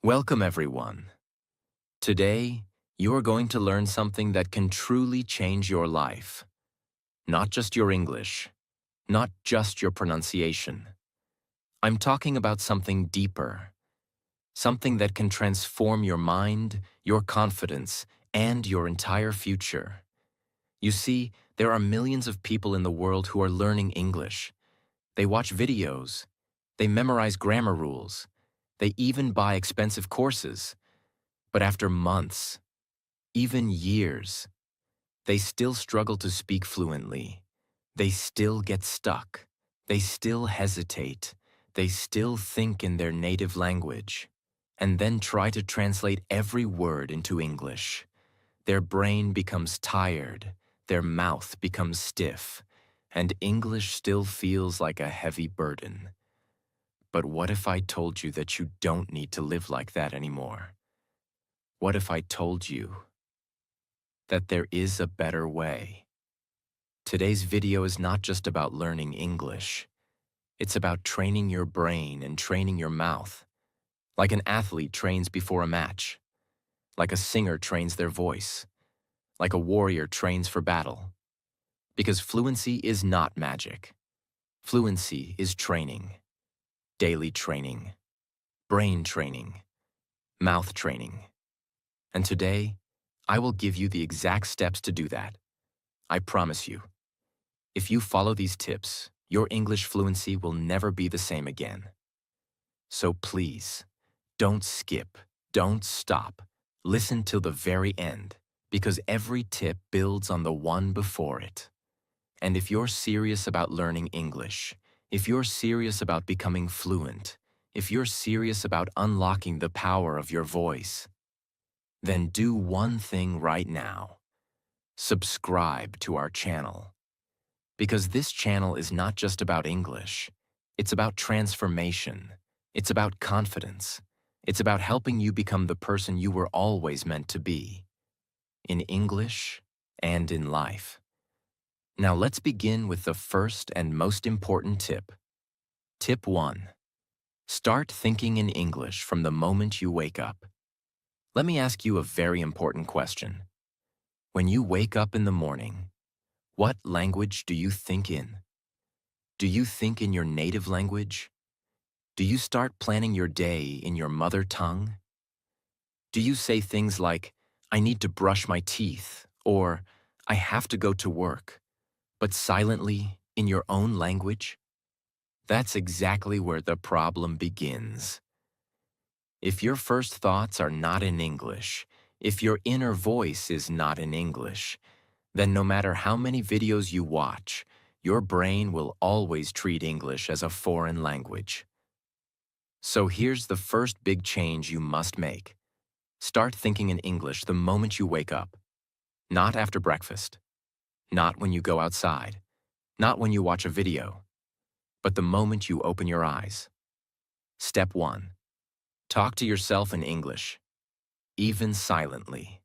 Welcome, everyone. Today, you are going to learn something that can truly change your life. Not just your English, not just your pronunciation. I'm talking about something deeper, something that can transform your mind, your confidence, and your entire future. You see, there are millions of people in the world who are learning English. They watch videos, they memorize grammar rules, they even buy expensive courses. But after months, even years, they still struggle to speak fluently. They still get stuck. They still hesitate. They still think in their native language, and then try to translate every word into English. Their brain becomes tired. Their mouth becomes stiff, and English still feels like a heavy burden. But what if I told you that you don't need to live like that anymore? What if I told you that there is a better way? Today's video is not just about learning English. It's about training your brain and training your mouth, like an athlete trains before a match, like a singer trains their voice, like a warrior trains for battle. Because fluency is not magic. Fluency is training, daily training, brain training, mouth training. And today, I will give you the exact steps to do that. I promise you. If you follow these tips, your English fluency will never be the same again. So please, don't skip, don't stop. Listen till the very end, because every tip builds on the one before it. And if you're serious about learning English, if you're serious about becoming fluent, if you're serious about unlocking the power of your voice, then do one thing right now. Subscribe to our channel. Because this channel is not just about English. It's about transformation. It's about confidence. It's about helping you become the person you were always meant to be, in English and in life. Now let's begin with the first and most important tip. Tip 1. Start thinking in English from the moment you wake up. Let me ask you a very important question. When you wake up in the morning, what language do you think in? Do you think in your native language? Do you start planning your day in your mother tongue? Do you say things like, I need to brush my teeth, or I have to go to work, but silently in your own language? That's exactly where the problem begins. If your first thoughts are not in English, if your inner voice is not in English, then no matter how many videos you watch, your brain will always treat English as a foreign language. So here's the first big change you must make. Start thinking in English the moment you wake up. Not after breakfast. Not when you go outside. Not when you watch a video. But the moment you open your eyes. Step 1. Talk to yourself in English, even silently.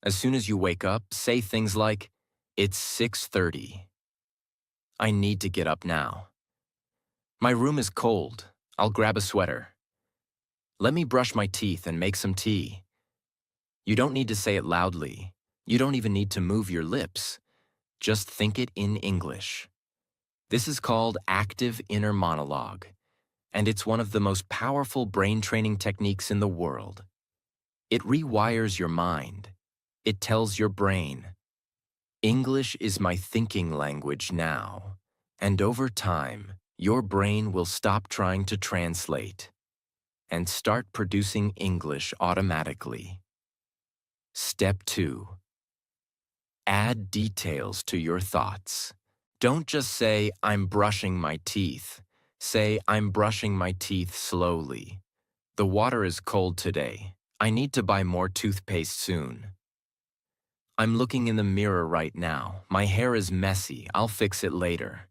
As soon as you wake up, say things like, it's 6:30. I need to get up now. My room is cold. I'll grab a sweater. Let me brush my teeth and make some tea. You don't need to say it loudly. You don't even need to move your lips. Just think it in English. This is called active inner monologue, and it's one of the most powerful brain training techniques in the world. It rewires your mind. It tells your brain, English is my thinking language now, and over time, your brain will stop trying to translate and start producing English automatically. Step 2. Add details to your thoughts. Don't just say, I'm brushing my teeth. Say, I'm brushing my teeth slowly. The water is cold today. I need to buy more toothpaste soon. I'm looking in the mirror right now. My hair is messy. I'll fix it later.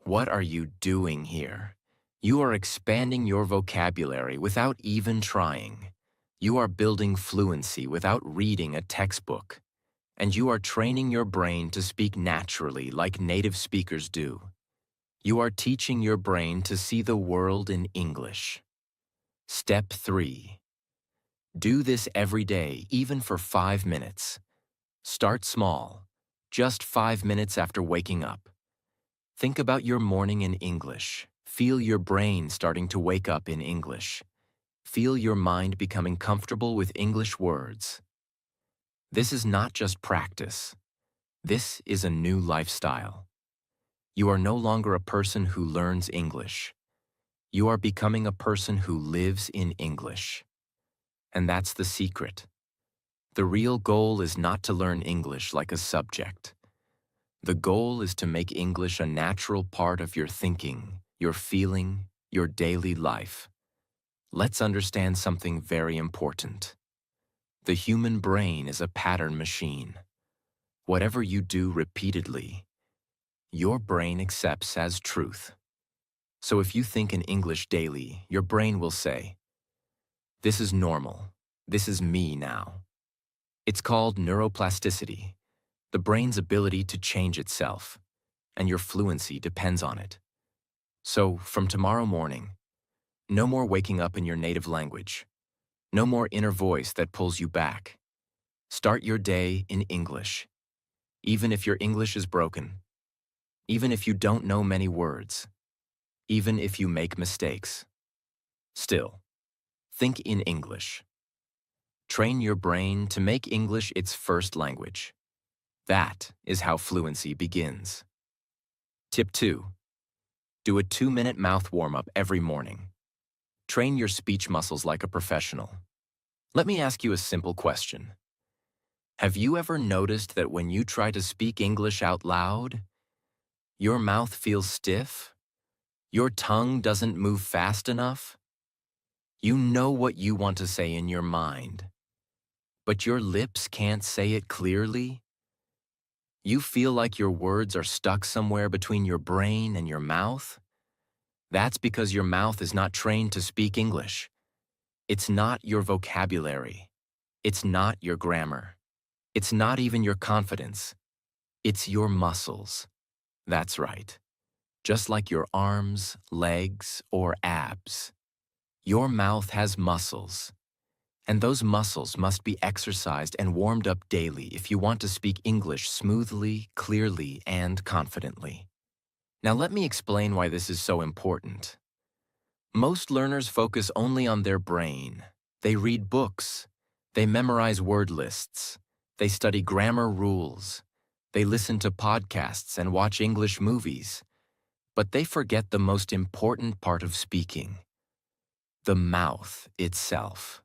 What are you doing here? You are expanding your vocabulary without even trying. You are building fluency without reading a textbook. And you are training your brain to speak naturally like native speakers do. You are teaching your brain to see the world in English. Step 3. Do this every day, even for 5 minutes. Start small, just 5 minutes after waking up. Think about your morning in English. Feel your brain starting to wake up in English. Feel your mind becoming comfortable with English words. This is not just practice. This is a new lifestyle. You are no longer a person who learns English. You are becoming a person who lives in English. And that's the secret. The real goal is not to learn English like a subject. The goal is to make English a natural part of your thinking, your feeling, your daily life. Let's understand something very important. The human brain is a pattern machine. Whatever you do repeatedly, your brain accepts as truth. So if you think in English daily, your brain will say, "This is normal. This is me now." It's called neuroplasticity, the brain's ability to change itself, and your fluency depends on it. So, from tomorrow morning, no more waking up in your native language. No more inner voice that pulls you back. Start your day in English, even if your English is broken, even if you don't know many words, even if you make mistakes. Still, think in English. Train your brain to make English its first language. That is how fluency begins. Tip 2. Do a 2-minute mouth warm-up every morning. Train your speech muscles like a professional. Let me ask you a simple question. Have you ever noticed that when you try to speak English out loud, your mouth feels stiff? Your tongue doesn't move fast enough? You know what you want to say in your mind, but your lips can't say it clearly? You feel like your words are stuck somewhere between your brain and your mouth? That's because your mouth is not trained to speak English. It's not your vocabulary. It's not your grammar. It's not even your confidence. It's your muscles. That's right. Just like your arms, legs, or abs. Your mouth has muscles. And those muscles must be exercised and warmed up daily if you want to speak English smoothly, clearly, and confidently. Now let me explain why this is so important. Most learners focus only on their brain. They read books. They memorize word lists. They study grammar rules. They listen to podcasts and watch English movies. But they forget the most important part of speaking: the mouth itself.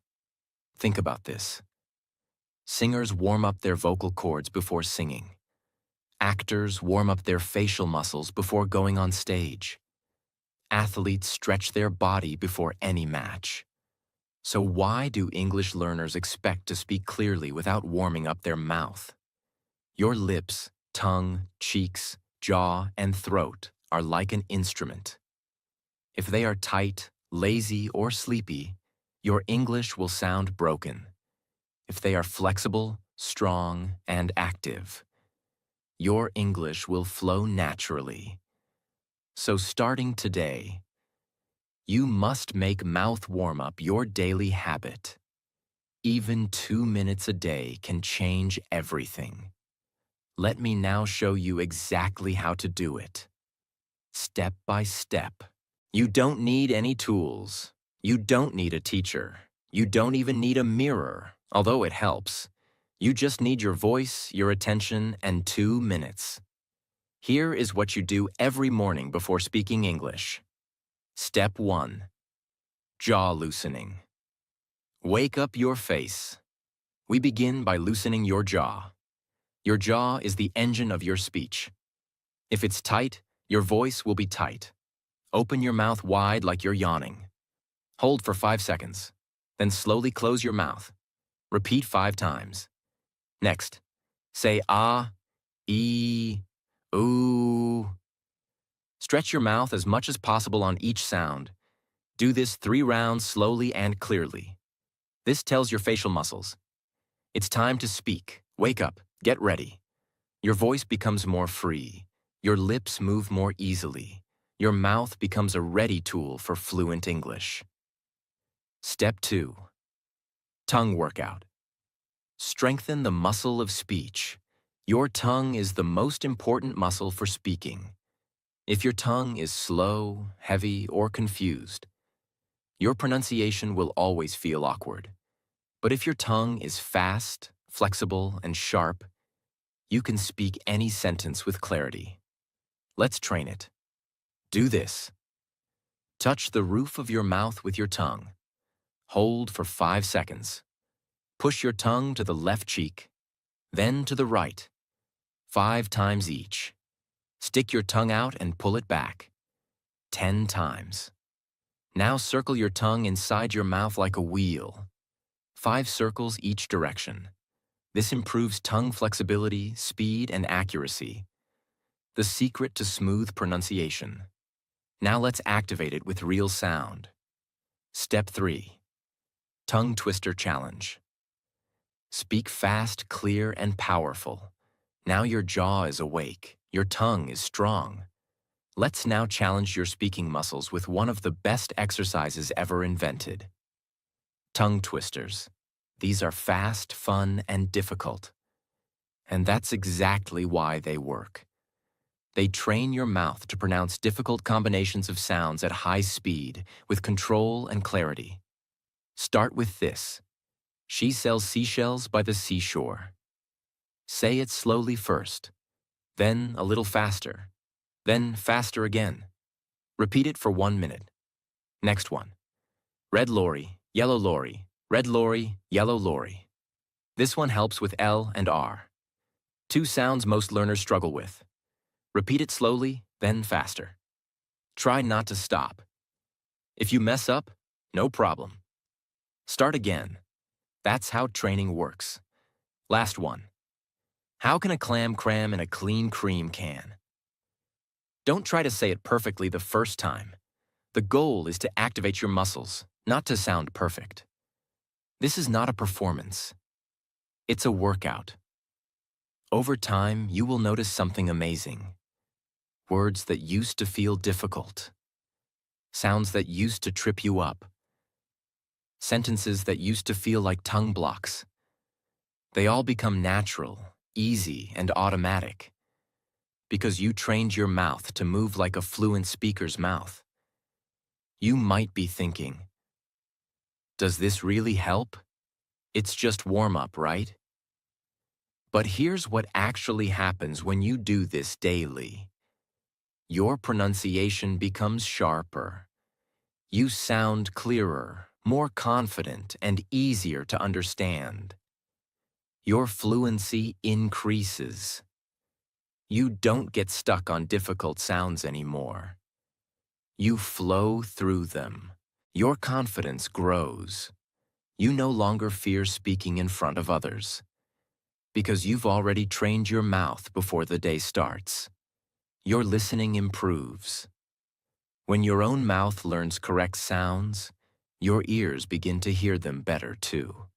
Think about this. Singers warm up their vocal cords before singing. Actors warm up their facial muscles before going on stage. Athletes stretch their body before any match. So why do English learners expect to speak clearly without warming up their mouth? Your lips, tongue, cheeks, jaw, and throat are like an instrument. If they are tight, lazy, or sleepy, your English will sound broken. If they are flexible, strong, and active, your English will flow naturally. So starting today, you must make mouth warm-up your daily habit. Even 2 minutes a day can change everything. Let me now show you exactly how to do it. Step by step. You don't need any tools. You don't need a teacher. You don't even need a mirror, although it helps. You just need your voice, your attention, and 2 minutes. Here is what you do every morning before speaking English. Step 1. Jaw loosening. Wake up your face. We begin by loosening your jaw. Your jaw is the engine of your speech. If it's tight, your voice will be tight. Open your mouth wide like you're yawning. Hold for 5 seconds. Then slowly close your mouth. Repeat 5 times. Next, say ah, ee, ooh. Stretch your mouth as much as possible on each sound. Do this 3 rounds slowly and clearly. This tells your facial muscles. It's time to speak. Wake up. Get ready. Your voice becomes more free. Your lips move more easily. Your mouth becomes a ready tool for fluent English. Step 2. Tongue workout. Strengthen the muscle of speech. Your tongue is the most important muscle for speaking. If your tongue is slow, heavy, or confused, your pronunciation will always feel awkward. But if your tongue is fast, flexible, and sharp, you can speak any sentence with clarity. Let's train it. Do this. Touch the roof of your mouth with your tongue. Hold for 5 seconds. Push your tongue to the left cheek, then to the right, 5 times each. Stick your tongue out and pull it back, 10 times. Now circle your tongue inside your mouth like a wheel, 5 circles each direction. This improves tongue flexibility, speed, and accuracy. The secret to smooth pronunciation. Now let's activate it with real sound. Step 3. Tongue Twister Challenge. Speak fast, clear, and powerful. Now your jaw is awake, your tongue is strong. Let's now challenge your speaking muscles with one of the best exercises ever invented. Tongue twisters. These are fast, fun, and difficult. And that's exactly why they work. They train your mouth to pronounce difficult combinations of sounds at high speed with control and clarity. Start with this. She sells seashells by the seashore. Say it slowly first, then a little faster, then faster again. Repeat it for 1 minute. Next one. Red lorry, yellow lorry, red lorry, yellow lorry. This one helps with L and R. 2 sounds most learners struggle with. Repeat it slowly, then faster. Try not to stop. If you mess up, no problem. Start again. That's how training works. Last one. How can a clam cram in a clean cream can? Don't try to say it perfectly the first time. The goal is to activate your muscles, not to sound perfect. This is not a performance. It's a workout. Over time, you will notice something amazing. Words that used to feel difficult. Sounds that used to trip you up. Sentences that used to feel like tongue blocks. They all become natural, easy, and automatic. Because you trained your mouth to move like a fluent speaker's mouth. You might be thinking, does this really help? It's just warm-up, right? But here's what actually happens when you do this daily. Your pronunciation becomes sharper. You sound clearer, more confident, and easier to understand. Your fluency increases. You don't get stuck on difficult sounds anymore. You flow through them. Your confidence grows. You no longer fear speaking in front of others, because you've already trained your mouth before the day starts. Your listening improves. When your own mouth learns correct sounds, your ears begin to hear them better too.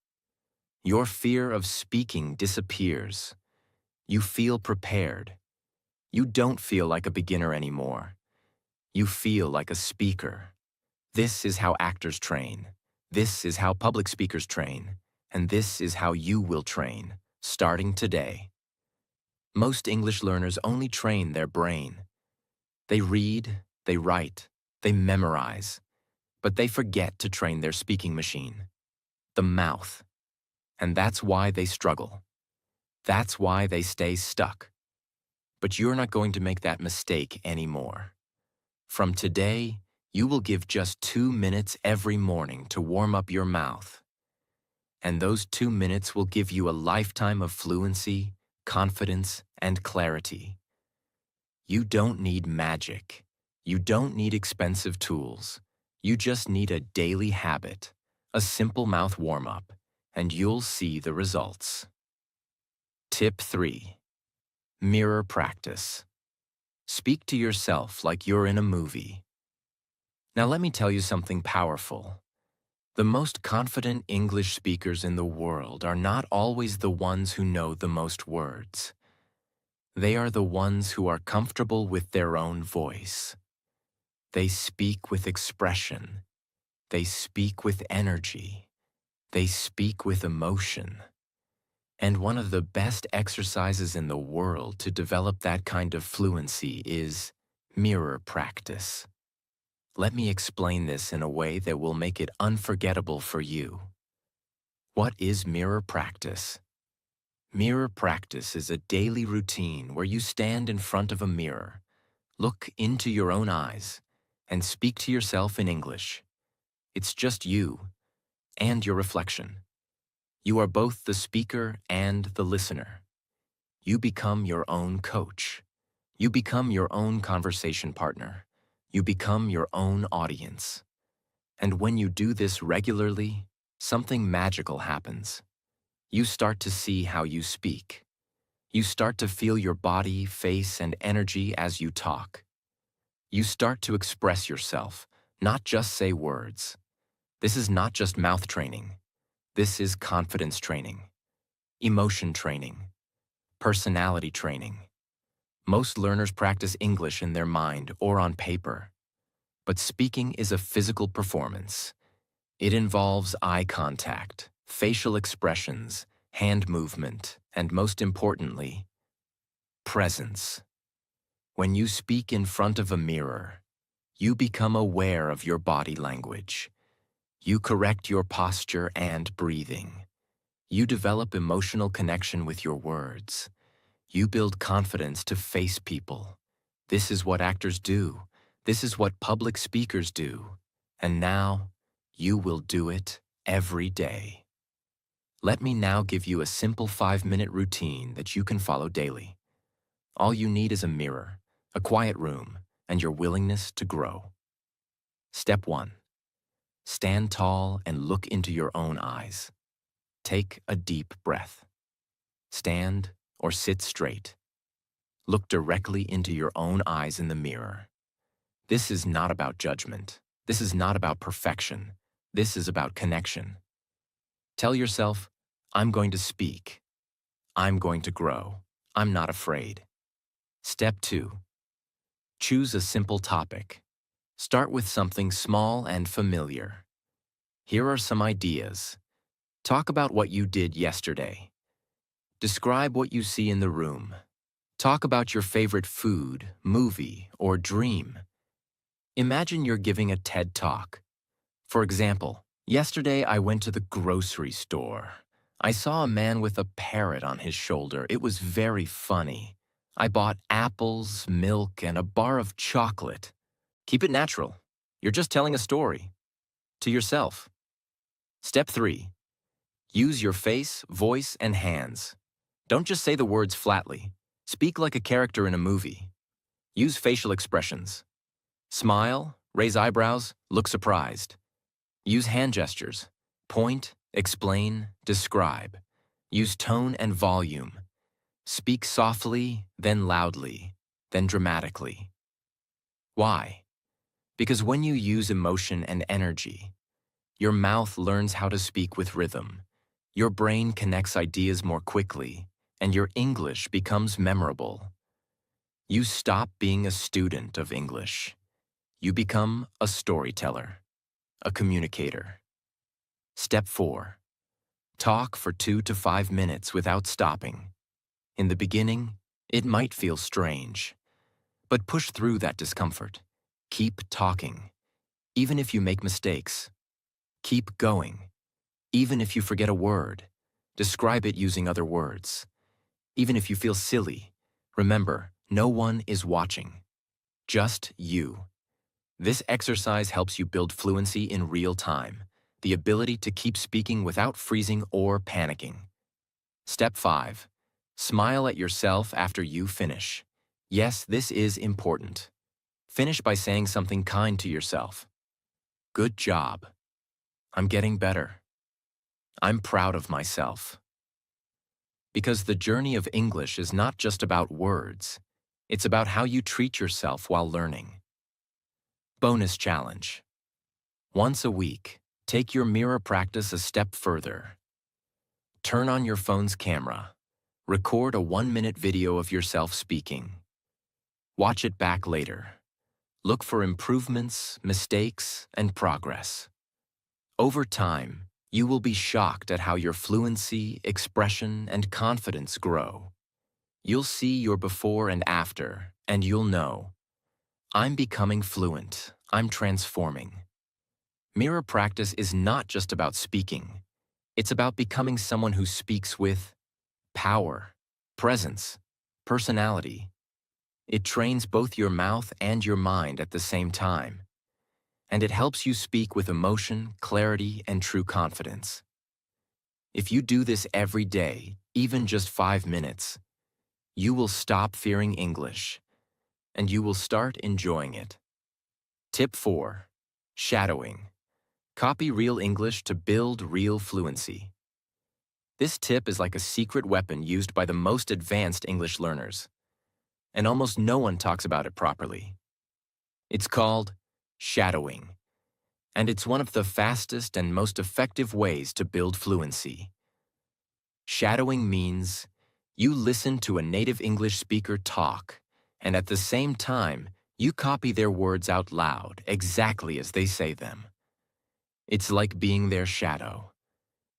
Your fear of speaking disappears. You feel prepared. You don't feel like a beginner anymore. You feel like a speaker. This is how actors train. This is how public speakers train. And this is how you will train, starting today. Most English learners only train their brain. They read, they write, they memorize, but they forget to train their speaking machine, the mouth. And that's why they struggle. That's why they stay stuck. But you're not going to make that mistake anymore. From today, you will give just 2 minutes every morning to warm up your mouth. And those 2 minutes will give you a lifetime of fluency, confidence, and clarity. You don't need magic. You don't need expensive tools. You just need a daily habit, a simple mouth warm-up, and you'll see the results. Tip 3. Mirror practice. Speak to yourself like you're in a movie. Now let me tell you something powerful. The most confident English speakers in the world are not always the ones who know the most words. They are the ones who are comfortable with their own voice. They speak with expression. They speak with energy. They speak with emotion. And one of the best exercises in the world to develop that kind of fluency is mirror practice. Let me explain this in a way that will make it unforgettable for you. What is mirror practice? Mirror practice is a daily routine where you stand in front of a mirror, look into your own eyes, and speak to yourself in English. It's just you and your reflection. You are both the speaker and the listener. You become your own coach. You become your own conversation partner. You become your own audience. And when you do this regularly, something magical happens. You start to see how you speak. You start to feel your body, face, and energy as you talk. You start to express yourself, not just say words. This is not just mouth training. This is confidence training, emotion training, personality training. Most learners practice English in their mind or on paper. But speaking is a physical performance. It involves eye contact, facial expressions, hand movement, and most importantly, presence. When you speak in front of a mirror, you become aware of your body language. You correct your posture and breathing. You develop emotional connection with your words. You build confidence to face people. This is what actors do. This is what public speakers do. And now, you will do it every day. Let me now give you a simple 5-minute routine that you can follow daily. All you need is a mirror, a quiet room, and your willingness to grow. Step 1. Stand tall and look into your own eyes. Take a deep breath. Stand or sit straight. Look directly into your own eyes in the mirror. This is not about judgment. This is not about perfection. This is about connection. Tell yourself, I'm going to speak. I'm going to grow. I'm not afraid. Step 2. Choose a simple topic. Start with something small and familiar. Here are some ideas. Talk about what you did yesterday. Describe what you see in the room. Talk about your favorite food, movie, or dream. Imagine you're giving a TED Talk. For example, yesterday I went to the grocery store. I saw a man with a parrot on his shoulder. It was very funny. I bought apples, milk, and a bar of chocolate. Keep it natural. You're just telling a story. To yourself. Step 3. Use your face, voice, and hands. Don't just say the words flatly. Speak like a character in a movie. Use facial expressions. Smile, raise eyebrows, look surprised. Use hand gestures. Point, explain, describe. Use tone and volume. Speak softly, then loudly, then dramatically. Why? Because when you use emotion and energy, your mouth learns how to speak with rhythm. Your brain connects ideas more quickly, and your English becomes memorable. You stop being a student of English. You become a storyteller, a communicator. Step 4. Talk for 2 to 5 minutes without stopping. In the beginning, it might feel strange, but push through that discomfort. Keep talking, even if you make mistakes. Keep going, even if you forget a word. Describe it using other words. Even if you feel silly, remember, no one is watching. Just you. This exercise helps you build fluency in real time, the ability to keep speaking without freezing or panicking. Step 5. Smile at yourself after you finish. Yes, this is important. Finish by saying something kind to yourself. Good job. I'm getting better. I'm proud of myself. Because the journey of English is not just about words. It's about how you treat yourself while learning. Bonus challenge. Once a week, take your mirror practice a step further. Turn on your phone's camera. Record a 1-minute video of yourself speaking. Watch it back later. Look for improvements, mistakes, and progress. Over time, you will be shocked at how your fluency, expression, and confidence grow. You'll see your before and after, and you'll know, I'm becoming fluent, I'm transforming. Mirror practice is not just about speaking. It's about becoming someone who speaks with power, presence, personality. It trains both your mouth and your mind at the same time, and it helps you speak with emotion, clarity, and true confidence. If you do this every day, even just 5 minutes, you will stop fearing English, and you will start enjoying it. Tip 4. Shadowing. Copy real English to build real fluency. This tip is like a secret weapon used by the most advanced English learners, and almost no one talks about it properly. It's called shadowing, and it's one of the fastest and most effective ways to build fluency. Shadowing means you listen to a native English speaker talk, and at the same time, you copy their words out loud exactly as they say them. It's like being their shadow.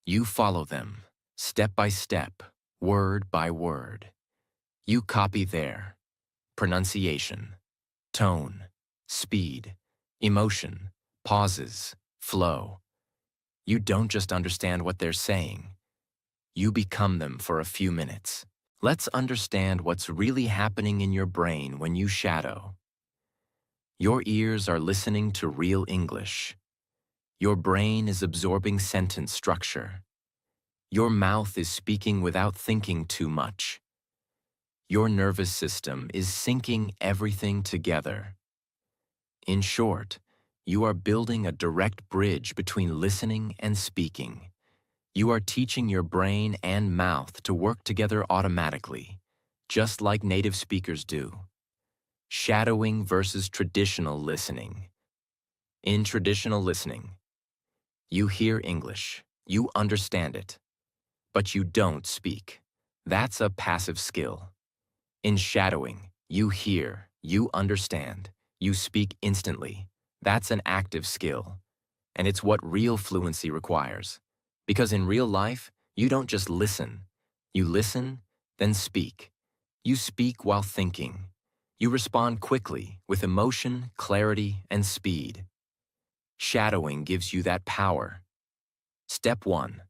You follow them, step by step, word by word. You copy their pronunciation, tone, speed, emotion, pauses, flow. You don't just understand what they're saying. You become them for a few minutes. Let's understand what's really happening in your brain when you shadow. Your ears are listening to real English. Your brain is absorbing sentence structure. Your mouth is speaking without thinking too much. Your nervous system is syncing everything together. In short, you are building a direct bridge between listening and speaking. You are teaching your brain and mouth to work together automatically, just like native speakers do. Shadowing versus traditional listening. In traditional listening, you hear English, you understand it, but you don't speak. That's a passive skill. In shadowing, you hear, you understand, you speak instantly. That's an active skill, and it's what real fluency requires. Because in real life, you don't just listen. You listen, then speak. You speak while thinking. You respond quickly with emotion, clarity, and speed. Shadowing gives you that power. Step 1.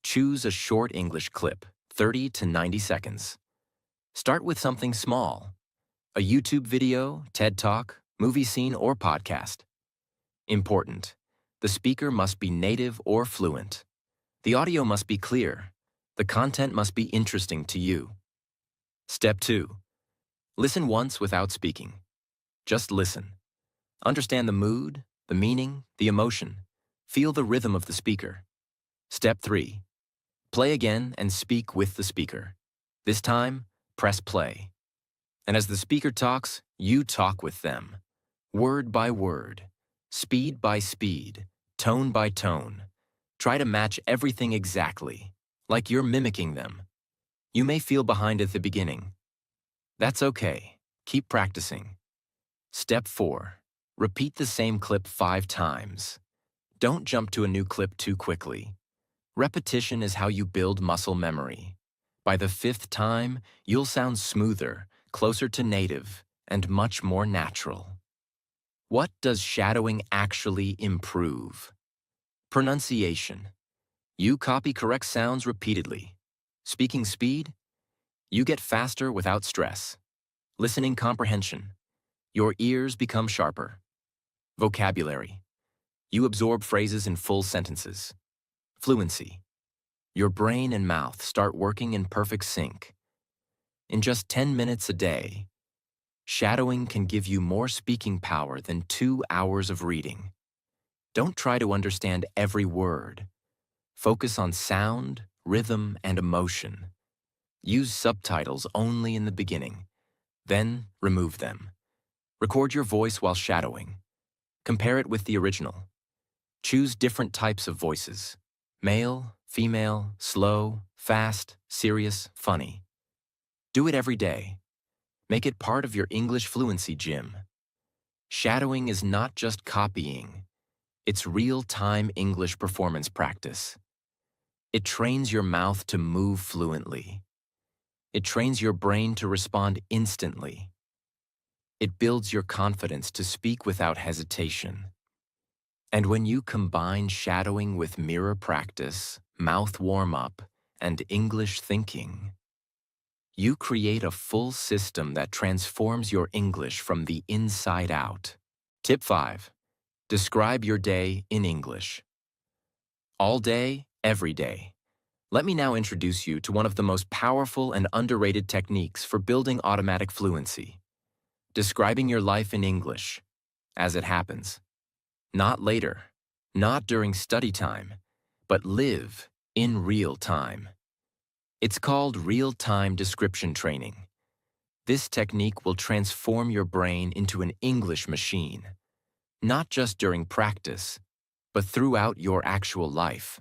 Choose a short English clip, 30 to 90 seconds. Start with something small. A YouTube video, TED Talk, movie scene, or podcast. Important. The speaker must be native or fluent. The audio must be clear. The content must be interesting to you. Step 2. Listen once without speaking. Just listen. Understand the mood, the meaning, the emotion. Feel the rhythm of the speaker. Step 3. Play again and speak with the speaker. This time, press play. And as the speaker talks, you talk with them. Word by word, speed by speed, tone by tone. Try to match everything exactly, like you're mimicking them. You may feel behind at the beginning. That's okay. Keep practicing. Step 4. Repeat the same clip 5 times. Don't jump to a new clip too quickly. Repetition is how you build muscle memory. By the 5th time, you'll sound smoother, closer to native, and much more natural. What does shadowing actually improve? Pronunciation. You copy correct sounds repeatedly. Speaking speed. You get faster without stress. Listening comprehension. Your ears become sharper. Vocabulary. You absorb phrases in full sentences. Fluency. Your brain and mouth start working in perfect sync. In just 10 minutes a day, shadowing can give you more speaking power than 2 hours of reading. Don't try to understand every word. Focus on sound, rhythm, and emotion. Use subtitles only in the beginning. Then remove them. Record your voice while shadowing. Compare it with the original. Choose different types of voices. Male, female, slow, fast, serious, funny. Do it every day. Make it part of your English fluency gym. Shadowing is not just copying. It's real-time English performance practice. It trains your mouth to move fluently. It trains your brain to respond instantly. It builds your confidence to speak without hesitation. And when you combine shadowing with mirror practice, mouth warm-up, and English thinking, you create a full system that transforms your English from the inside out. Tip 5. Describe your day in English. All day, every day. Let me now introduce you to one of the most powerful and underrated techniques for building automatic fluency. Describing your life in English, as it happens. Not later, not during study time, but live in real time. It's called real-time description training. This technique will transform your brain into an English machine, not just during practice, but throughout your actual life.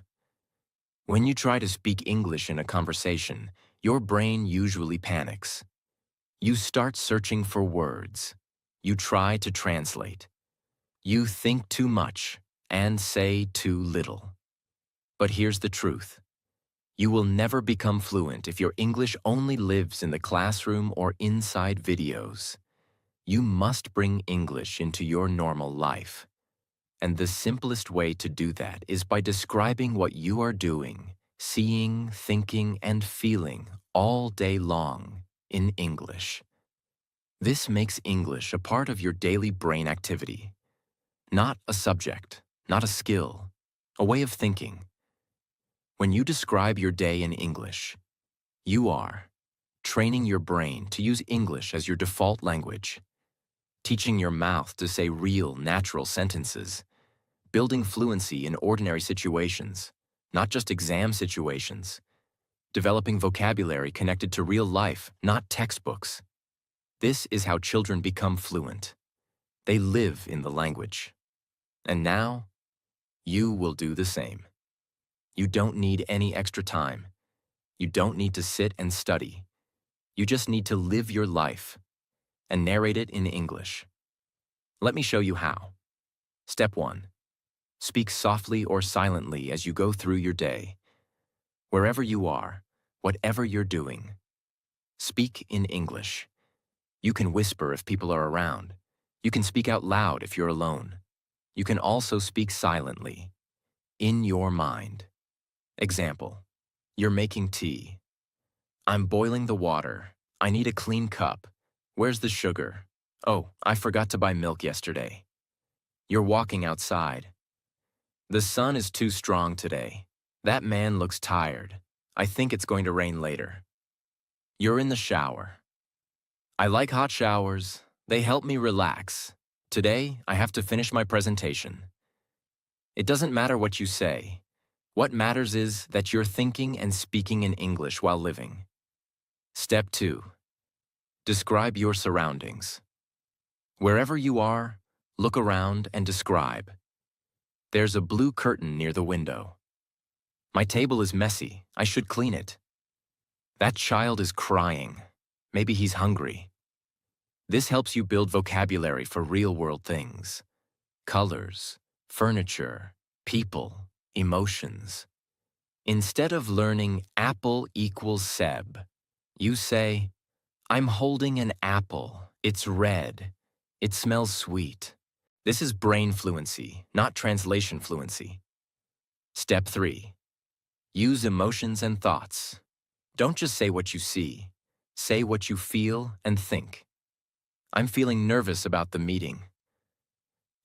When you try to speak English in a conversation, your brain usually panics. You start searching for words. You try to translate. You think too much and say too little. But here's the truth. You will never become fluent if your English only lives in the classroom or inside videos. You must bring English into your normal life. And the simplest way to do that is by describing what you are doing, seeing, thinking, and feeling all day long in English. This makes English a part of your daily brain activity. Not a subject, not a skill, a way of thinking. When you describe your day in English, you are training your brain to use English as your default language, teaching your mouth to say real, natural sentences, building fluency in ordinary situations, not just exam situations, developing vocabulary connected to real life, not textbooks. This is how children become fluent. They live in the language. And now, you will do the same. You don't need any extra time. You don't need to sit and study. You just need to live your life and narrate it in English. Let me show you how. Step 1. Speak softly or silently as you go through your day. Wherever you are, whatever you're doing, speak in English. You can whisper if people are around. You can speak out loud if you're alone. You can also speak silently, in your mind. Example, you're making tea. I'm boiling the water. I need a clean cup. Where's the sugar? Oh, I forgot to buy milk yesterday. You're walking outside. The sun is too strong today. That man looks tired. I think it's going to rain later. You're in the shower. I like hot showers. They help me relax. Today, I have to finish my presentation. It doesn't matter what you say. What matters is that you're thinking and speaking in English while living. Step 2. Describe your surroundings. Wherever you are, look around and describe. There's a blue curtain near the window. My table is messy. I should clean it. That child is crying. Maybe he's hungry. This helps you build vocabulary for real-world things. Colors, furniture, people, emotions. Instead of learning apple equals Seb, you say, I'm holding an apple. It's red. It smells sweet. This is brain fluency, not translation fluency. Step 3. Use emotions and thoughts. Don't just say what you see. Say what you feel and think. I'm feeling nervous about the meeting.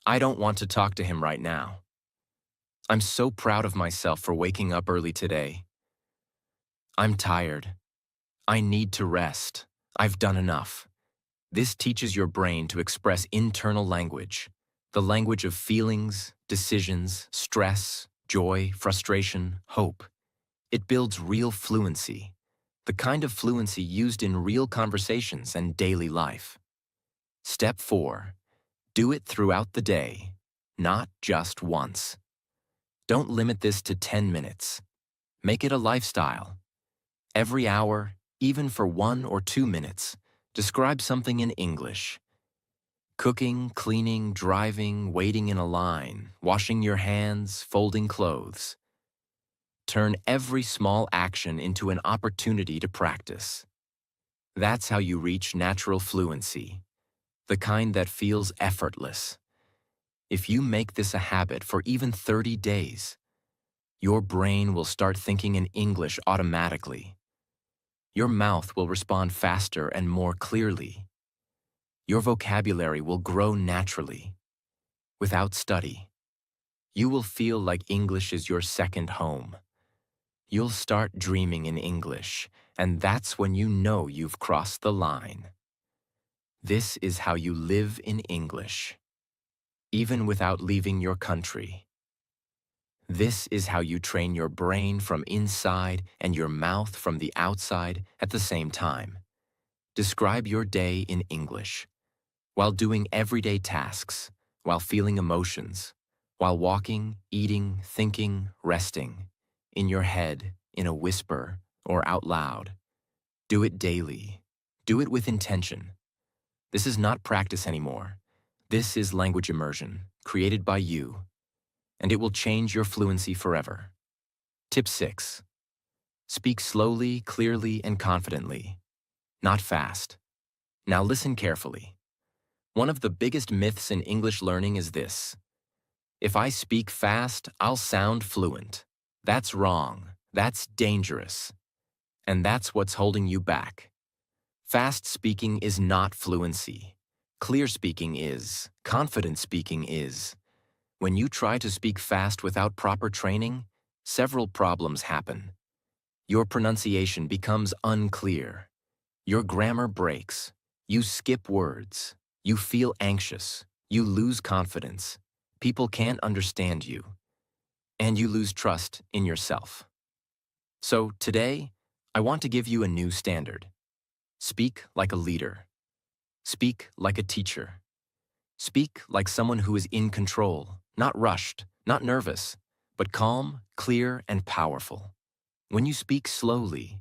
I don't want to talk to him right now. I'm so proud of myself for waking up early today. I'm tired. I need to rest. I've done enough. This teaches your brain to express internal language, the language of feelings, decisions, stress, joy, frustration, hope. It builds real fluency, the kind of fluency used in real conversations and daily life. Step 4. Do it throughout the day, not just once. Don't limit this to 10 minutes. Make it a lifestyle. Every hour, even for 1 or 2 minutes, describe something in English. Cooking, cleaning, driving, waiting in a line, washing your hands, folding clothes. Turn every small action into an opportunity to practice. That's how you reach natural fluency, the kind that feels effortless. If you make this a habit for even 30 days, your brain will start thinking in English automatically. Your mouth will respond faster and more clearly. Your vocabulary will grow naturally, without study. You will feel like English is your second home. You'll start dreaming in English, and that's when you know you've crossed the line. This is how you live in English, even without leaving your country. This is how you train your brain from inside and your mouth from the outside at the same time. Describe your day in English, while doing everyday tasks, while feeling emotions, while walking, eating, thinking, resting, in your head, in a whisper, or out loud. Do it daily. Do it with intention. This is not practice anymore. This is language immersion, created by you, and it will change your fluency forever. Tip 6. Speak slowly, clearly, and confidently, not fast. Now listen carefully. One of the biggest myths in English learning is this: if I speak fast, I'll sound fluent. That's wrong. That's dangerous. And that's what's holding you back. Fast speaking is not fluency. Clear speaking is. Confident speaking is. When you try to speak fast without proper training, several problems happen. Your pronunciation becomes unclear. Your grammar breaks. You skip words. You feel anxious. You lose confidence. People can't understand you. And you lose trust in yourself. So today, I want to give you a new standard. Speak like a leader. Speak like a teacher. Speak like someone who is in control, not rushed, not nervous, but calm, clear, and powerful. When you speak slowly,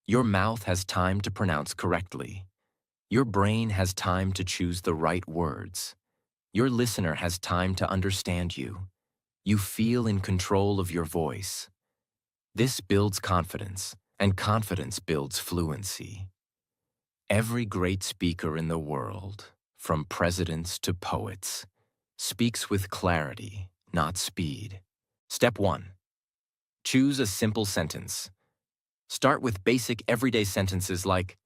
your mouth has time to pronounce correctly. Your brain has time to choose the right words. Your listener has time to understand you. You feel in control of your voice. This builds confidence, and confidence builds fluency. Every great speaker in the world, from presidents to poets, speaks with clarity, not speed. Step 1. Choose a simple sentence. Start with basic everyday sentences like,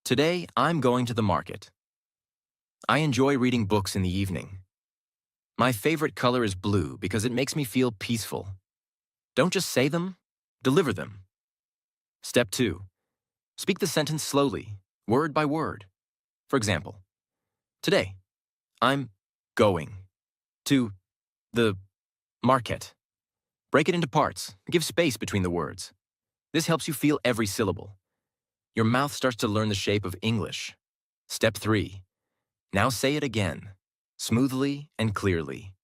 "Today, I'm going to the market. I enjoy reading books in the evening. My favorite color is blue because it makes me feel peaceful." Don't just say them, deliver them. Step 2. Speak the sentence slowly, word by word. For example, "Today, I'm going to the market." Break it into parts. Give space between the words. This helps you feel every syllable. Your mouth starts to learn the shape of English. Step 3. Now say it again, smoothly and clearly.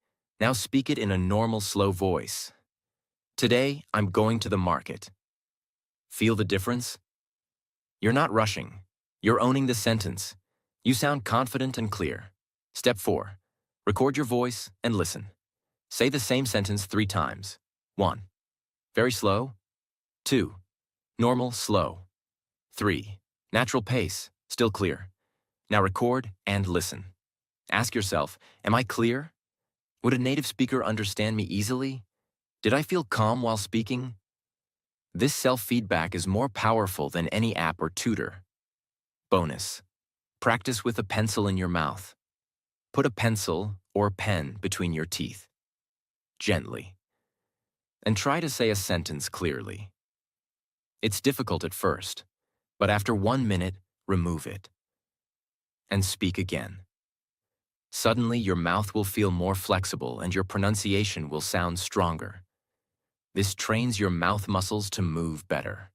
Now speak it in a normal, slow voice. "Today, I'm going to the market." Feel the difference? You're not rushing. You're owning the sentence. You sound confident and clear. Step 4. Record your voice and listen. Say the same sentence 3 times. 1. Very slow. 2. Normal, slow. 3. Natural pace, still clear. Now record and listen. Ask yourself, am I clear? Would a native speaker understand me easily? Did I feel calm while speaking? This self-feedback is more powerful than any app or tutor. Bonus. Practice with a pencil in your mouth. Put a pencil or pen between your teeth. Gently. And try to say a sentence clearly. It's difficult at first, but after 1 minute, remove it. And speak again. Suddenly, your mouth will feel more flexible and your pronunciation will sound stronger. This trains your mouth muscles to move better.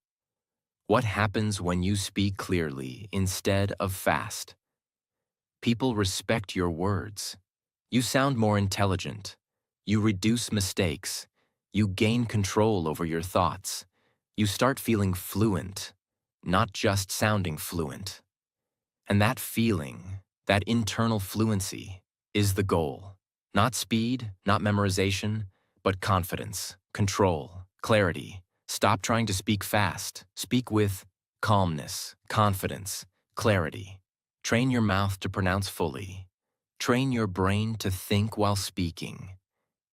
What happens when you speak clearly instead of fast? People respect your words. You sound more intelligent. You reduce mistakes. You gain control over your thoughts. You start feeling fluent, not just sounding fluent. And that feeling, That internal fluency is the goal. Not speed, not memorization, but confidence, control, clarity. Stop trying to speak fast. Speak with calmness, confidence, clarity. Train your mouth to pronounce fully. Train your brain to think while speaking.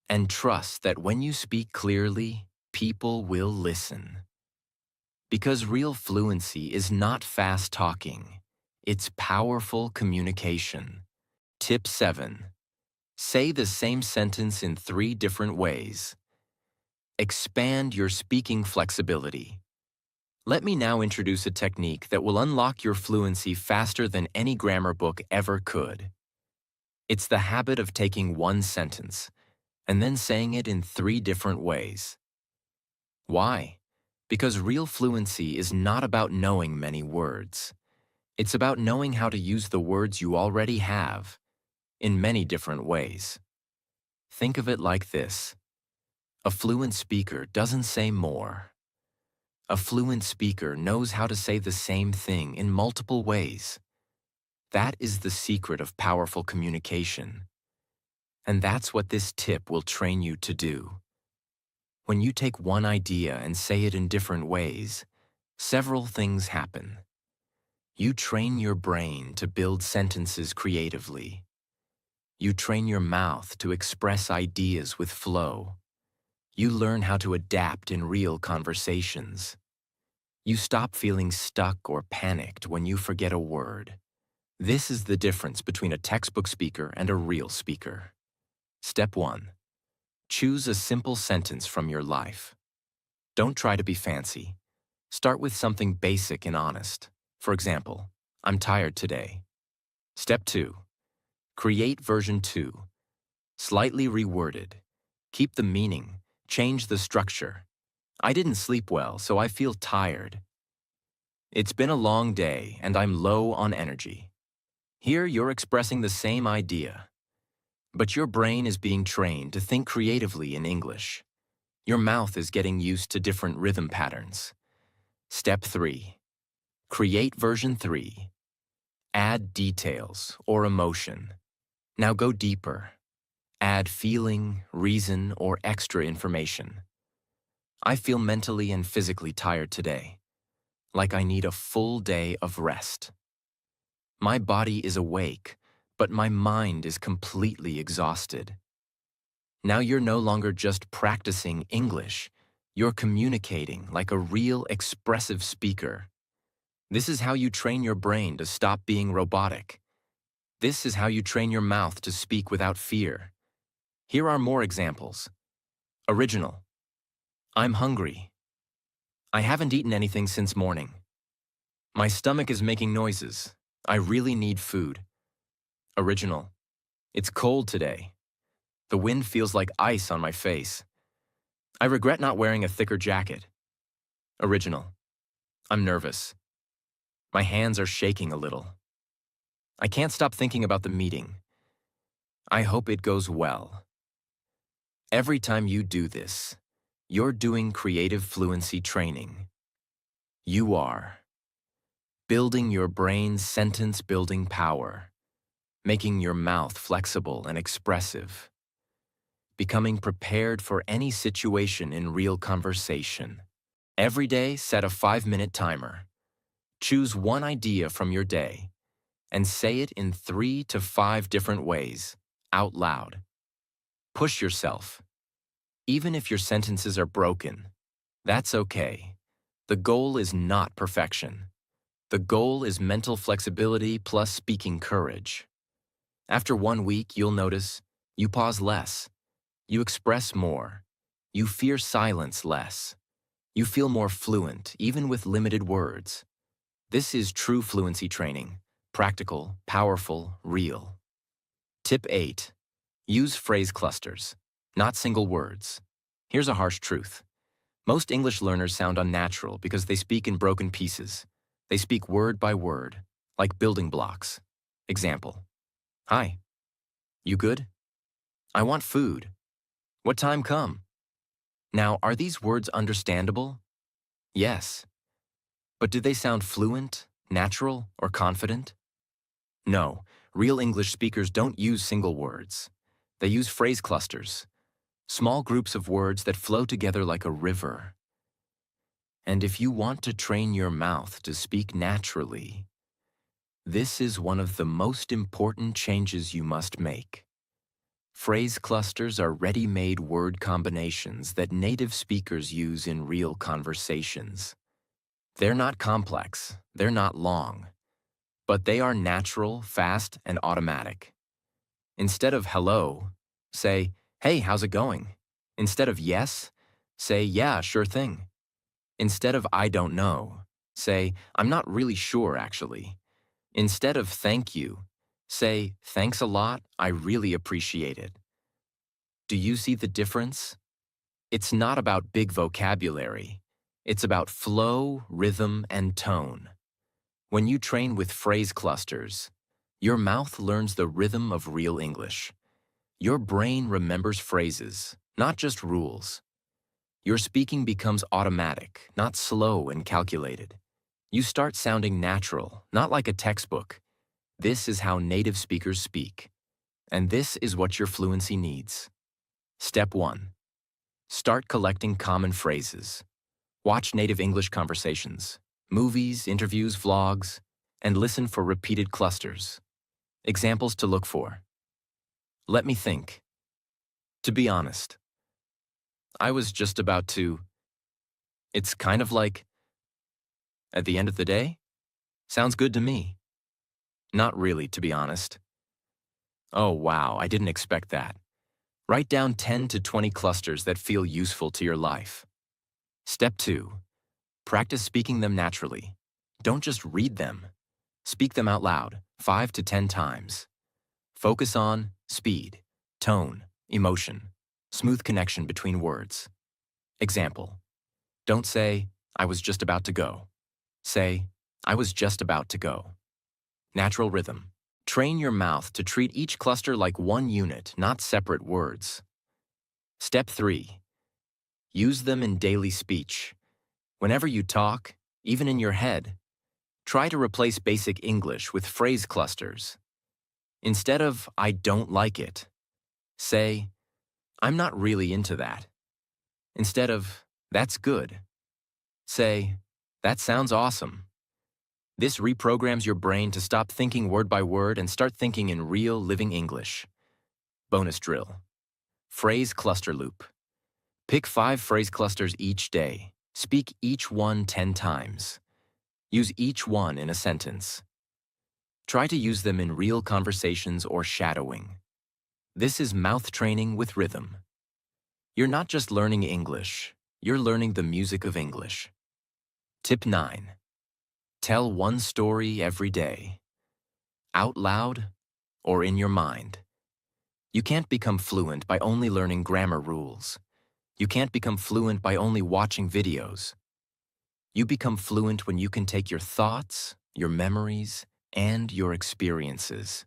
And trust that when you speak clearly, people will listen. Because real fluency is not fast talking, it's powerful communication. Tip 7. Say the same sentence in 3 different ways. Expand your speaking flexibility. Let me now introduce a technique that will unlock your fluency faster than any grammar book ever could. It's the habit of taking one sentence and then saying it in 3 different ways. Why? Because real fluency is not about knowing many words. It's about knowing how to use the words you already have in many different ways. Think of it like this. A fluent speaker doesn't say more. A fluent speaker knows how to say the same thing in multiple ways. That is the secret of powerful communication. And that's what this tip will train you to do. When you take one idea and say it in different ways, several things happen. You train your brain to build sentences creatively. You train your mouth to express ideas with flow. You learn how to adapt in real conversations. You stop feeling stuck or panicked when you forget a word. This is the difference between a textbook speaker and a real speaker. Step 1. Choose a simple sentence from your life. Don't try to be fancy. Start with something basic and honest. For example, I'm tired today. Step 2. Create version 2. Slightly reworded. Keep the meaning. Change the structure. I didn't sleep well, so I feel tired. It's been a long day, and I'm low on energy. Here you're expressing the same idea. But your brain is being trained to think creatively in English. Your mouth is getting used to different rhythm patterns. Step 3. Create version 3. Add details or emotion. Now go deeper. Add feeling, reason, or extra information. I feel mentally and physically tired today, like I need a full day of rest. My body is awake, but my mind is completely exhausted. Now you're no longer just practicing English, you're communicating like a real expressive speaker. This is how you train your brain to stop being robotic. This is how you train your mouth to speak without fear. Here are more examples. Original. I'm hungry. I haven't eaten anything since morning. My stomach is making noises. I really need food. Original. It's cold today. The wind feels like ice on my face. I regret not wearing a thicker jacket. Original. I'm nervous. My hands are shaking a little. I can't stop thinking about the meeting. I hope it goes well. Every time you do this, you're doing creative fluency training. You are building your brain's sentence-building power, making your mouth flexible and expressive, becoming prepared for any situation in real conversation. Every day, set a 5-minute timer. Choose one idea from your day and say it in 3 to 5 different ways, out loud. Push yourself. Even if your sentences are broken, that's okay. The goal is not perfection. The goal is mental flexibility plus speaking courage. After 1 week, you'll notice you pause less. You express more. You fear silence less. You feel more fluent, even with limited words. This is true fluency training. Practical, powerful, real. Tip 8. Use phrase clusters, not single words. Here's a harsh truth. Most English learners sound unnatural because they speak in broken pieces. They speak word by word, like building blocks. Example. Hi. You good? I want food. What time come? Now, are these words understandable? Yes. But do they sound fluent, natural, or confident? No, real English speakers don't use single words. They use phrase clusters, small groups of words that flow together like a river. And if you want to train your mouth to speak naturally, this is one of the most important changes you must make. Phrase clusters are ready-made word combinations that native speakers use in real conversations. They're not complex, they're not long, but they are natural, fast, and automatic. Instead of hello, say, hey, how's it going? Instead of yes, say, yeah, sure thing. Instead of I don't know, say, I'm not really sure actually. Instead of thank you, say, thanks a lot, I really appreciate it. Do you see the difference? It's not about big vocabulary. It's about flow, rhythm, and tone. When you train with phrase clusters, your mouth learns the rhythm of real English. Your brain remembers phrases, not just rules. Your speaking becomes automatic, not slow and calculated. You start sounding natural, not like a textbook. This is how native speakers speak. And this is what your fluency needs. Step 1. Start collecting common phrases. Watch native English conversations, movies, interviews, vlogs, and listen for repeated clusters. Examples to look for. Let me think. To be honest, I was just about to. It's kind of like, at the end of the day? Sounds good to me. Not really, to be honest. Oh, wow, I didn't expect that. Write down 10 to 20 clusters that feel useful to your life. Step 2. Practice speaking them naturally. Don't just read them. Speak them out loud, 5 to 10 times. Focus on speed, tone, emotion, smooth connection between words. Example. Don't say, I was just about to go. Say, I was just about to go. Natural rhythm. Train your mouth to treat each cluster like one unit, not separate words. Step 3. Use them in daily speech. Whenever you talk, even in your head, try to replace basic English with phrase clusters. Instead of, I don't like it, say, I'm not really into that. Instead of, that's good, say, that sounds awesome. This reprograms your brain to stop thinking word by word and start thinking in real, living English. Bonus drill. Phrase cluster loop. Pick 5 phrase clusters each day. Speak each one 10 times. Use each one in a sentence. Try to use them in real conversations or shadowing. This is mouth training with rhythm. You're not just learning English, you're learning the music of English. Tip 9. Tell one story every day. Out loud or in your mind. You can't become fluent by only learning grammar rules. You can't become fluent by only watching videos. You become fluent when you can take your thoughts, your memories, and your experiences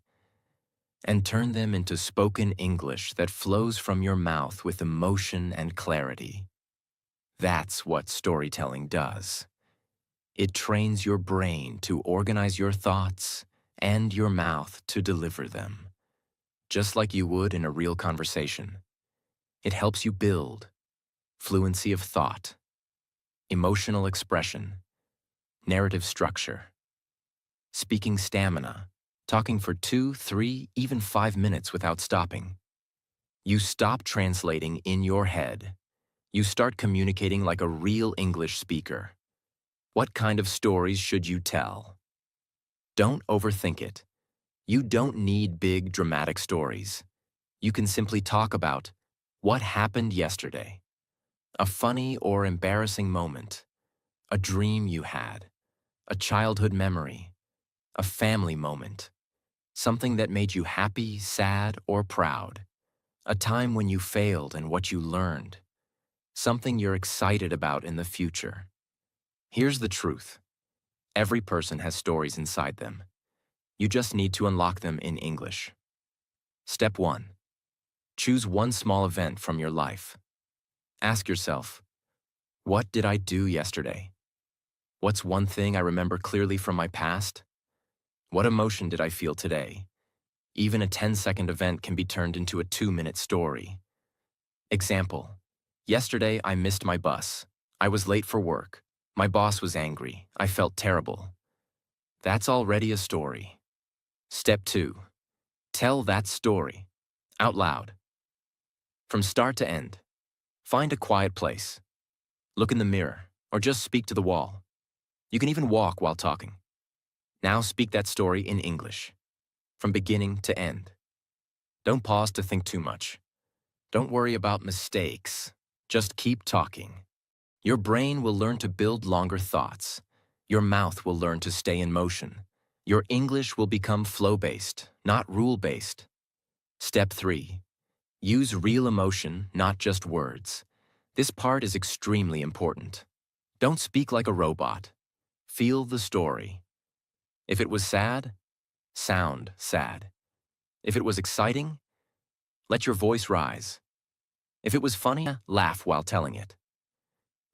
and turn them into spoken English that flows from your mouth with emotion and clarity. That's what storytelling does. It trains your brain to organize your thoughts and your mouth to deliver them, just like you would in a real conversation. It helps you build fluency of thought, emotional expression, narrative structure, speaking stamina, talking for 2, 3, even 5 minutes without stopping. You stop translating in your head. You start communicating like a real English speaker. What kind of stories should you tell? Don't overthink it. You don't need big, dramatic stories. You can simply talk about what happened yesterday, a funny or embarrassing moment, a dream you had, a childhood memory, a family moment, something that made you happy, sad, or proud, a time when you failed and what you learned, something you're excited about in the future. Here's the truth. Every person has stories inside them. You just need to unlock them in English. Step 1. Choose one small event from your life. Ask yourself, what did I do yesterday? What's one thing I remember clearly from my past? What emotion did I feel today? Even a 10-second event can be turned into a 2-minute story. Example: yesterday I missed my bus. I was late for work. My boss was angry. I felt terrible. That's already a story. Step 2. Tell that story. Out loud. From start to end. Find a quiet place. Look in the mirror, or just speak to the wall. You can even walk while talking. Now speak that story in English, from beginning to end. Don't pause to think too much. Don't worry about mistakes. Just keep talking. Your brain will learn to build longer thoughts. Your mouth will learn to stay in motion. Your English will become flow-based, not rule-based. Step 3. Use real emotion, not just words. This part is extremely important. Don't speak like a robot. Feel the story. If it was sad, sound sad. If it was exciting, let your voice rise. If it was funny, laugh while telling it.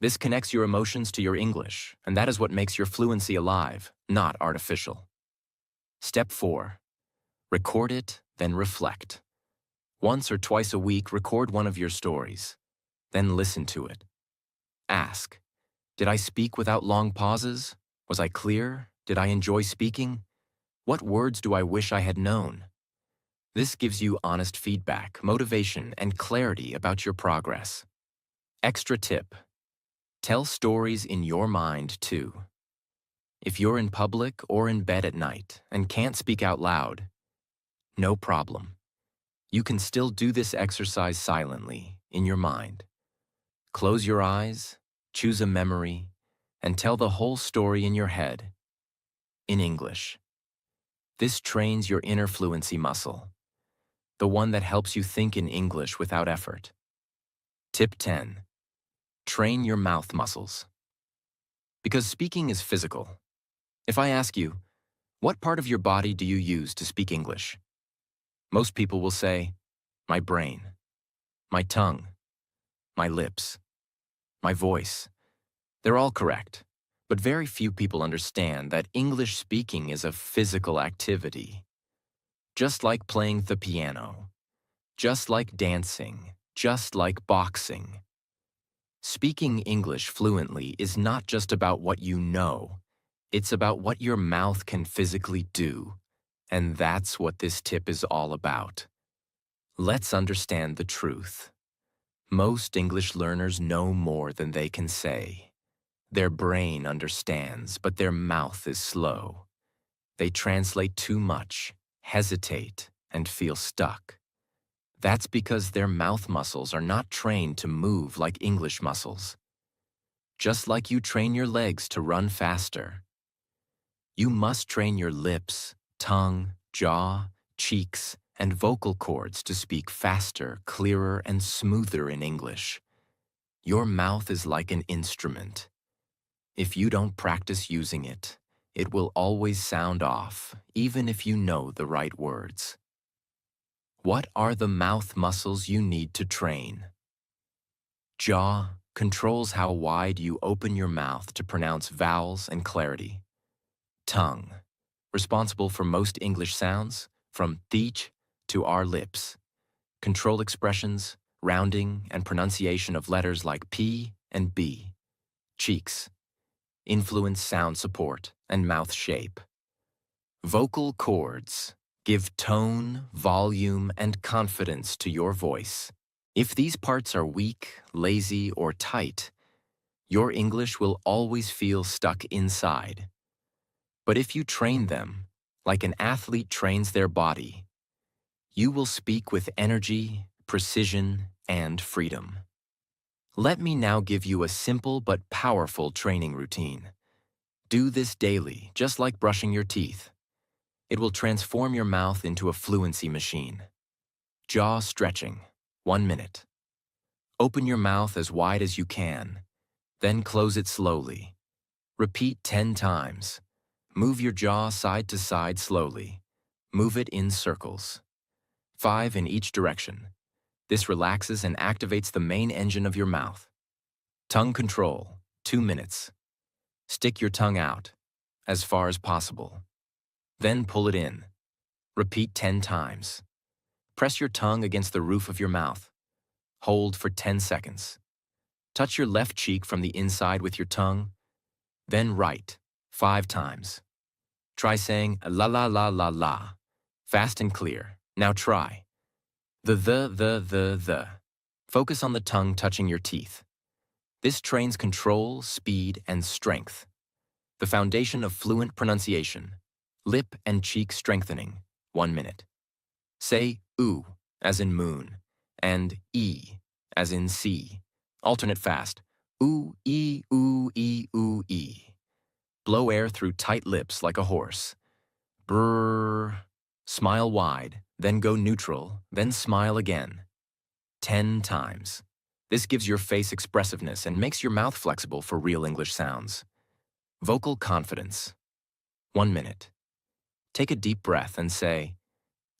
This connects your emotions to your English, and that is what makes your fluency alive, not artificial. Step 4. Record it, then reflect. Once or twice a week, record one of your stories. Then listen to it. Ask, did I speak without long pauses? Was I clear? Did I enjoy speaking? What words do I wish I had known? This gives you honest feedback, motivation, and clarity about your progress. Extra tip: tell stories in your mind too. If you're in public or in bed at night and can't speak out loud, no problem. You can still do this exercise silently, in your mind. Close your eyes, choose a memory, and tell the whole story in your head, in English. This trains your inner fluency muscle, the one that helps you think in English without effort. Tip 10. Train your mouth muscles. Because speaking is physical. If I ask you, what part of your body do you use to speak English? Most people will say, my brain, my tongue, my lips, my voice. They're all correct, but very few people understand that English speaking is a physical activity. Just like playing the piano, just like dancing, just like boxing. Speaking English fluently is not just about what you know, it's about what your mouth can physically do. And that's what this tip is all about. Let's understand the truth. Most English learners know more than they can say. Their brain understands, but their mouth is slow. They translate too much, hesitate, and feel stuck. That's because their mouth muscles are not trained to move like English muscles. Just like you train your legs to run faster, you must train your lips, tongue, jaw, cheeks, and vocal cords to speak faster, clearer, and smoother in English. Your mouth is like an instrument. If you don't practice using it, it will always sound off, even if you know the right words. What are the mouth muscles you need to train? Jaw controls how wide you open your mouth to pronounce vowels and clarity. Tongue, responsible for most English sounds, from teach to our lips. Control expressions, rounding, and pronunciation of letters like P and B. Cheeks, influence sound support and mouth shape. Vocal cords give tone, volume, and confidence to your voice. If these parts are weak, lazy, or tight, your English will always feel stuck inside. But if you train them, like an athlete trains their body, you will speak with energy, precision, and freedom. Let me now give you a simple but powerful training routine. Do this daily, just like brushing your teeth. It will transform your mouth into a fluency machine. Jaw stretching, 1 minute. Open your mouth as wide as you can, then close it slowly. Repeat 10 times. Move your jaw side to side slowly. Move it in circles. 5 in each direction. This relaxes and activates the main engine of your mouth. Tongue control, 2 minutes. Stick your tongue out, as far as possible. Then pull it in. Repeat 10 times. Press your tongue against the roof of your mouth. Hold for 10 seconds. Touch your left cheek from the inside with your tongue. Then right, 5 times. Try saying la la la la la, fast and clear. Now try. The. Focus on the tongue touching your teeth. This trains control, speed, and strength. The foundation of fluent pronunciation. Lip and cheek strengthening. 1 minute. Say oo, as in moon, and e, as in sea. Alternate fast. Ooh, e, ooh, e, ooh, e. Blow air through tight lips like a horse. Brrr. Smile wide, then go neutral, then smile again. 10 times. This gives your face expressiveness and makes your mouth flexible for real English sounds. Vocal confidence. 1 minute. Take a deep breath and say,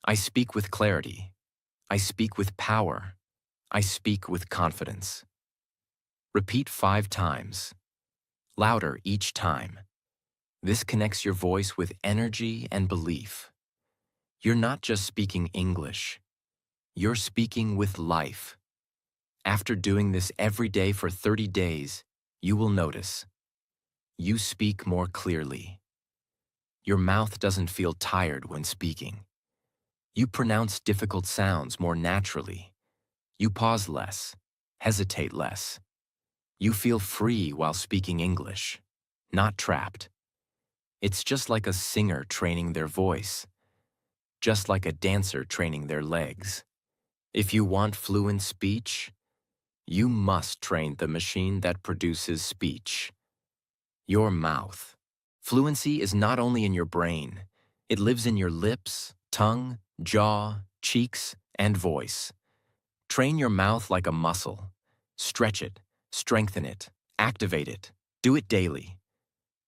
I speak with clarity. I speak with power. I speak with confidence. Repeat 5 times. Louder each time. This connects your voice with energy and belief. You're not just speaking English. You're speaking with life. After doing this every day for 30 days, you will notice. You speak more clearly. Your mouth doesn't feel tired when speaking. You pronounce difficult sounds more naturally. You pause less, hesitate less. You feel free while speaking English, not trapped. It's just like a singer training their voice, just like a dancer training their legs. If you want fluent speech, you must train the machine that produces speech. Your mouth. Fluency is not only in your brain, it lives in your lips, tongue, jaw, cheeks, and voice. Train your mouth like a muscle. Stretch it, strengthen it, activate it. Do it daily.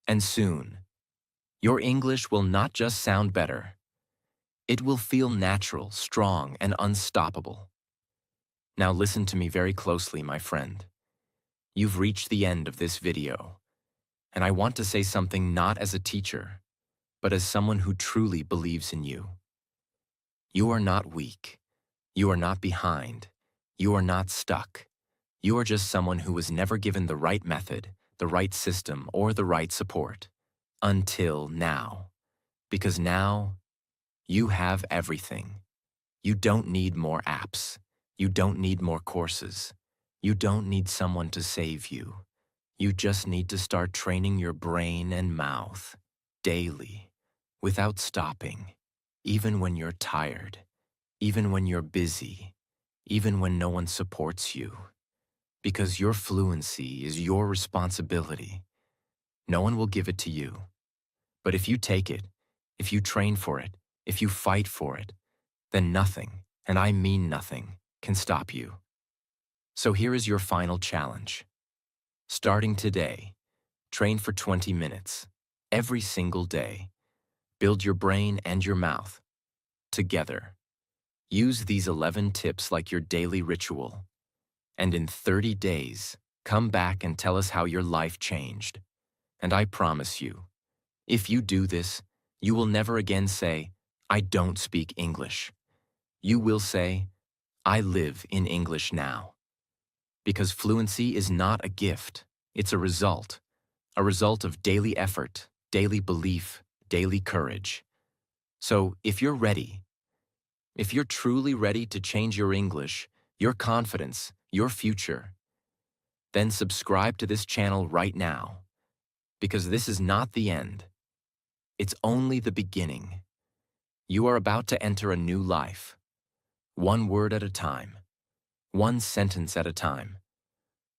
And soon, your English will not just sound better. It will feel natural, strong, and unstoppable. Now listen to me very closely, my friend. You've reached the end of this video, and I want to say something not as a teacher, but as someone who truly believes in you. You are not weak. You are not behind. You are not stuck. You are just someone who was never given the right method, the right system, or the right support. Until now. Because now, you have everything. You don't need more apps. You don't need more courses. You don't need someone to save you. You just need to start training your brain and mouth daily, without stopping, even when you're tired, even when you're busy, even when no one supports you. Because your fluency is your responsibility. No one will give it to you. But if you take it, if you train for it, if you fight for it, then nothing, and I mean nothing, can stop you. So here is your final challenge. Starting today, train for 20 minutes, every single day. Build your brain and your mouth together. Use these 11 tips like your daily ritual. And in 30 days, come back and tell us how your life changed. And I promise you, if you do this, you will never again say, I don't speak English. You will say, I live in English now. Because fluency is not a gift, it's a result of daily effort, daily belief, daily courage. So if you're ready, if you're truly ready to change your English, your confidence, your future, then subscribe to this channel right now. Because this is not the end. It's only the beginning. You are about to enter a new life. One word at a time. One sentence at a time.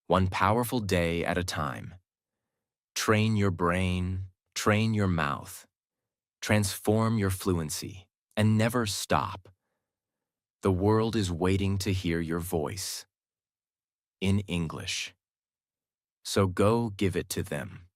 One powerful day at a time. Train your brain, train your mouth. Transform your fluency, and never stop. The world is waiting to hear your voice. In English. So go give it to them.